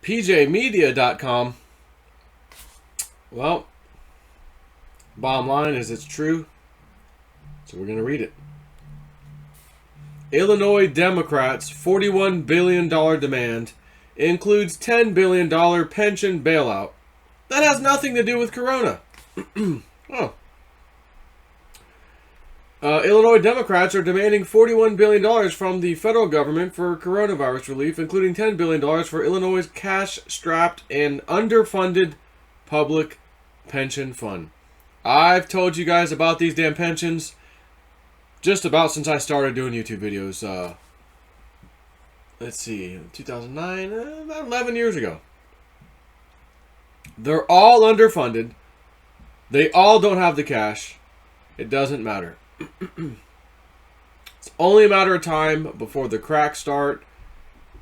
PJmedia.com. Well, bottom line is it's true, so we're going to read it. Illinois Democrats' $41 billion demand includes $10 billion pension bailout. That has nothing to do with Corona. Oh. Illinois Democrats are demanding $41 billion from the federal government for coronavirus relief, including $10 billion for Illinois' cash-strapped and underfunded public pension fund. I've told you guys about these damn pensions just about since I started doing YouTube videos. Let's see, 2009, about 11 years ago. They're all underfunded. They all don't have the cash. It doesn't matter. It's only a matter of time before the cracks start.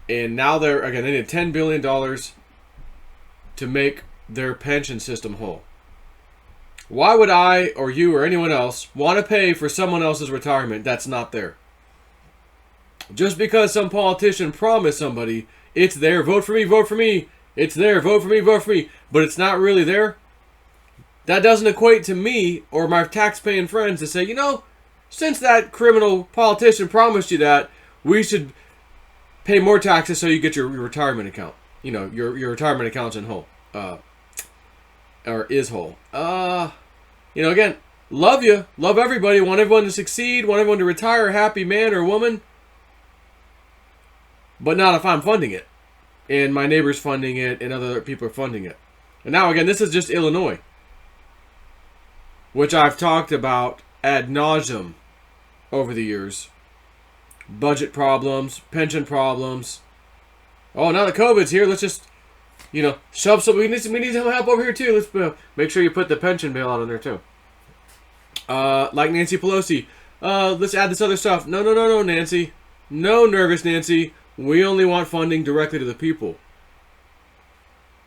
And now they need $10 billion to make their pension system whole. Why would I or you or anyone else want to pay for someone else's retirement that's not there? Just because some politician promised somebody, it's there, vote for me, vote for me. It's there, vote for me, vote for me. But it's not really there. That doesn't equate to me or my tax-paying friends to say, since that criminal politician promised you that, we should pay more taxes so you get your retirement account. Your retirement account's in whole. Or is whole. Again, love you. Love everybody. Want everyone to succeed. Want everyone to retire a happy man or woman. But not if I'm funding it. And my neighbor's funding it. And other people are funding it. And now, again, this is just Illinois. Which I've talked about ad nauseum over the years. Budget problems. Pension problems. Oh, now the COVID's here. Let's just... shove some. We need some help over here too. Let's make sure you put the pension bailout in there too. Like Nancy Pelosi. Let's add this other stuff. No, Nancy. No, nervous Nancy. We only want funding directly to the people.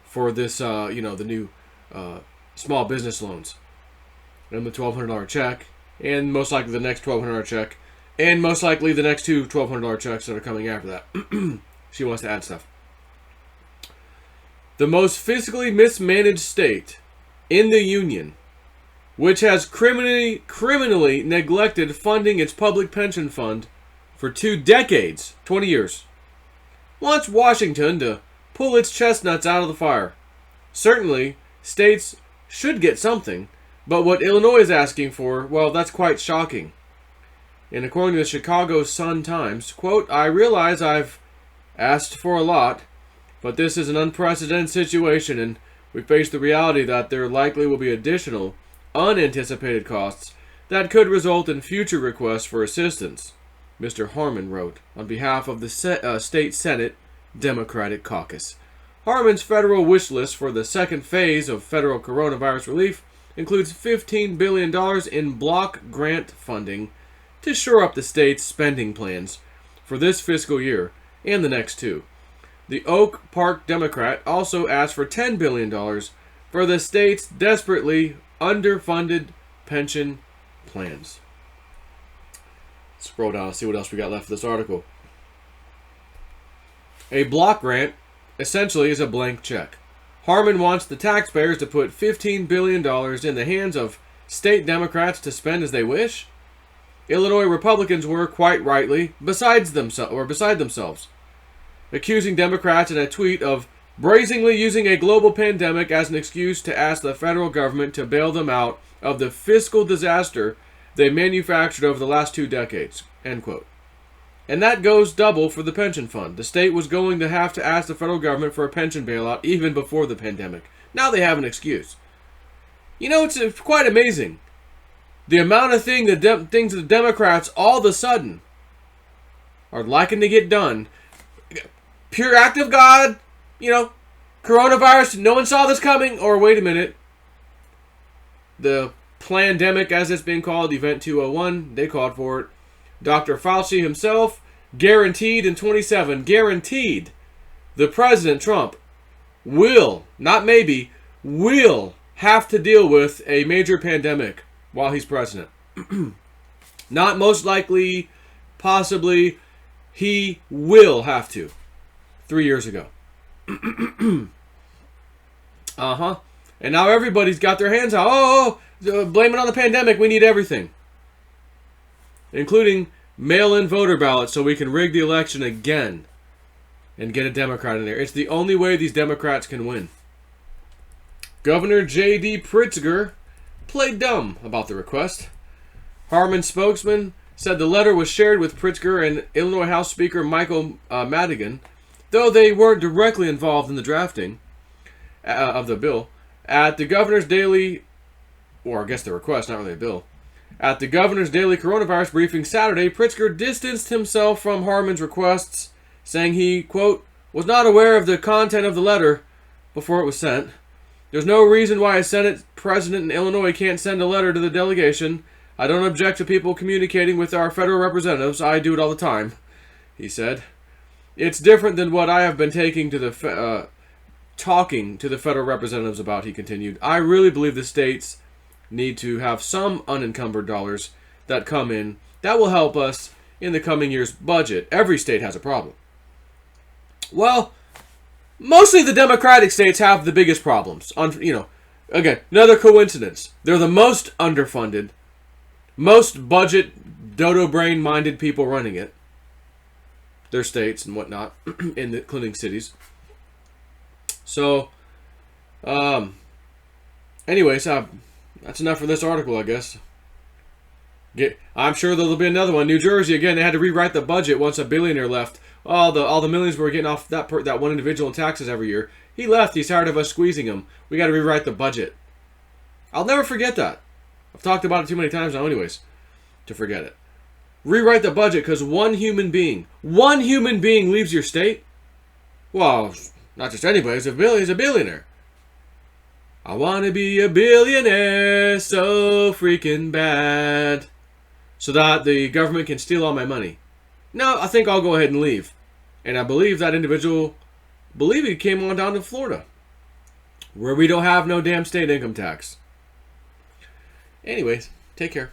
For this, the new small business loans. And the $1,200 check. And most likely the next $1,200 check. And most likely the next two $1,200 checks that are coming after that. She wants to add stuff. The most fiscally mismanaged state in the union, which has criminally neglected funding its public pension fund for 2 decades, 20 years, wants Washington to pull its chestnuts out of the fire. Certainly, states should get something, but what Illinois is asking for, well, that's quite shocking. And according to the Chicago Sun-Times, quote, I realize I've asked for a lot, but this is an unprecedented situation, and we face the reality that there likely will be additional, unanticipated costs that could result in future requests for assistance, Mr. Harmon wrote on behalf of the State Senate Democratic Caucus. Harmon's federal wish list for the second phase of federal coronavirus relief includes $15 billion in block grant funding to shore up the state's spending plans for this fiscal year and the next two. The Oak Park Democrat also asked for $10 billion for the state's desperately underfunded pension plans. Scroll down and see what else we got left of this article. A block grant essentially is a blank check. Harmon wants the taxpayers to put $15 billion in the hands of state Democrats to spend as they wish. Illinois Republicans were, quite rightly, beside themselves, accusing Democrats in a tweet of brazenly using a global pandemic as an excuse to ask the federal government to bail them out of the fiscal disaster they manufactured over the last 2 decades, end quote. And that goes double for the pension fund. The state was going to have to ask the federal government for a pension bailout even before the pandemic. Now they have an excuse. It's quite amazing. The amount of things the Democrats all of a sudden are liking to get done. Pure act of God, coronavirus, no one saw this coming, or wait a minute. The plandemic, as it's being called, Event 201, they called for it. Dr. Fauci himself guaranteed in 27, guaranteed the President Trump will, not maybe, will have to deal with a major pandemic while he's president. Not most likely, possibly, he will have to. 3 years ago. Uh-huh. And now everybody's got their hands out. Blame it on the pandemic. We need everything. Including mail-in voter ballots so we can rig the election again and get a Democrat in there. It's the only way these Democrats can win. Governor J.D. Pritzker played dumb about the request. Harman spokesman said the letter was shared with Pritzker and Illinois House Speaker Michael Madigan, though they weren't directly involved in the drafting of the bill. At the governor's daily, or I guess the request, not really a bill. At the governor's daily coronavirus briefing Saturday, Pritzker distanced himself from Harman's requests, saying he, quote, was not aware of the content of the letter before it was sent. There's no reason why a Senate president in Illinois can't send a letter to the delegation. I don't object to people communicating with our federal representatives. I do it all the time, he said. It's different than what I have been talking to the federal representatives about, he continued. I really believe the states need to have some unencumbered dollars that come in that will help us in the coming year's budget. Every state has a problem. Well, mostly the Democratic states have the biggest problems. Again, another coincidence. They're the most underfunded, most budget dodo brain minded people running it. Their states and whatnot, including cities. So, anyways, that's enough for this article, I guess. I'm sure there'll be another one. New Jersey, again, they had to rewrite the budget once a billionaire left. All the millions were getting off that one individual in taxes every year. He left. He's tired of us squeezing him. We got to rewrite the budget. I'll never forget that. I've talked about it too many times now anyways to forget it. Rewrite the budget because one human being leaves your state? Well, not just anybody. He's a billionaire. I want to be a billionaire so freaking bad so that the government can steal all my money. No, I think I'll go ahead and leave. And I believe that individual, he came on down to Florida, where we don't have no damn state income tax. Anyways, take care.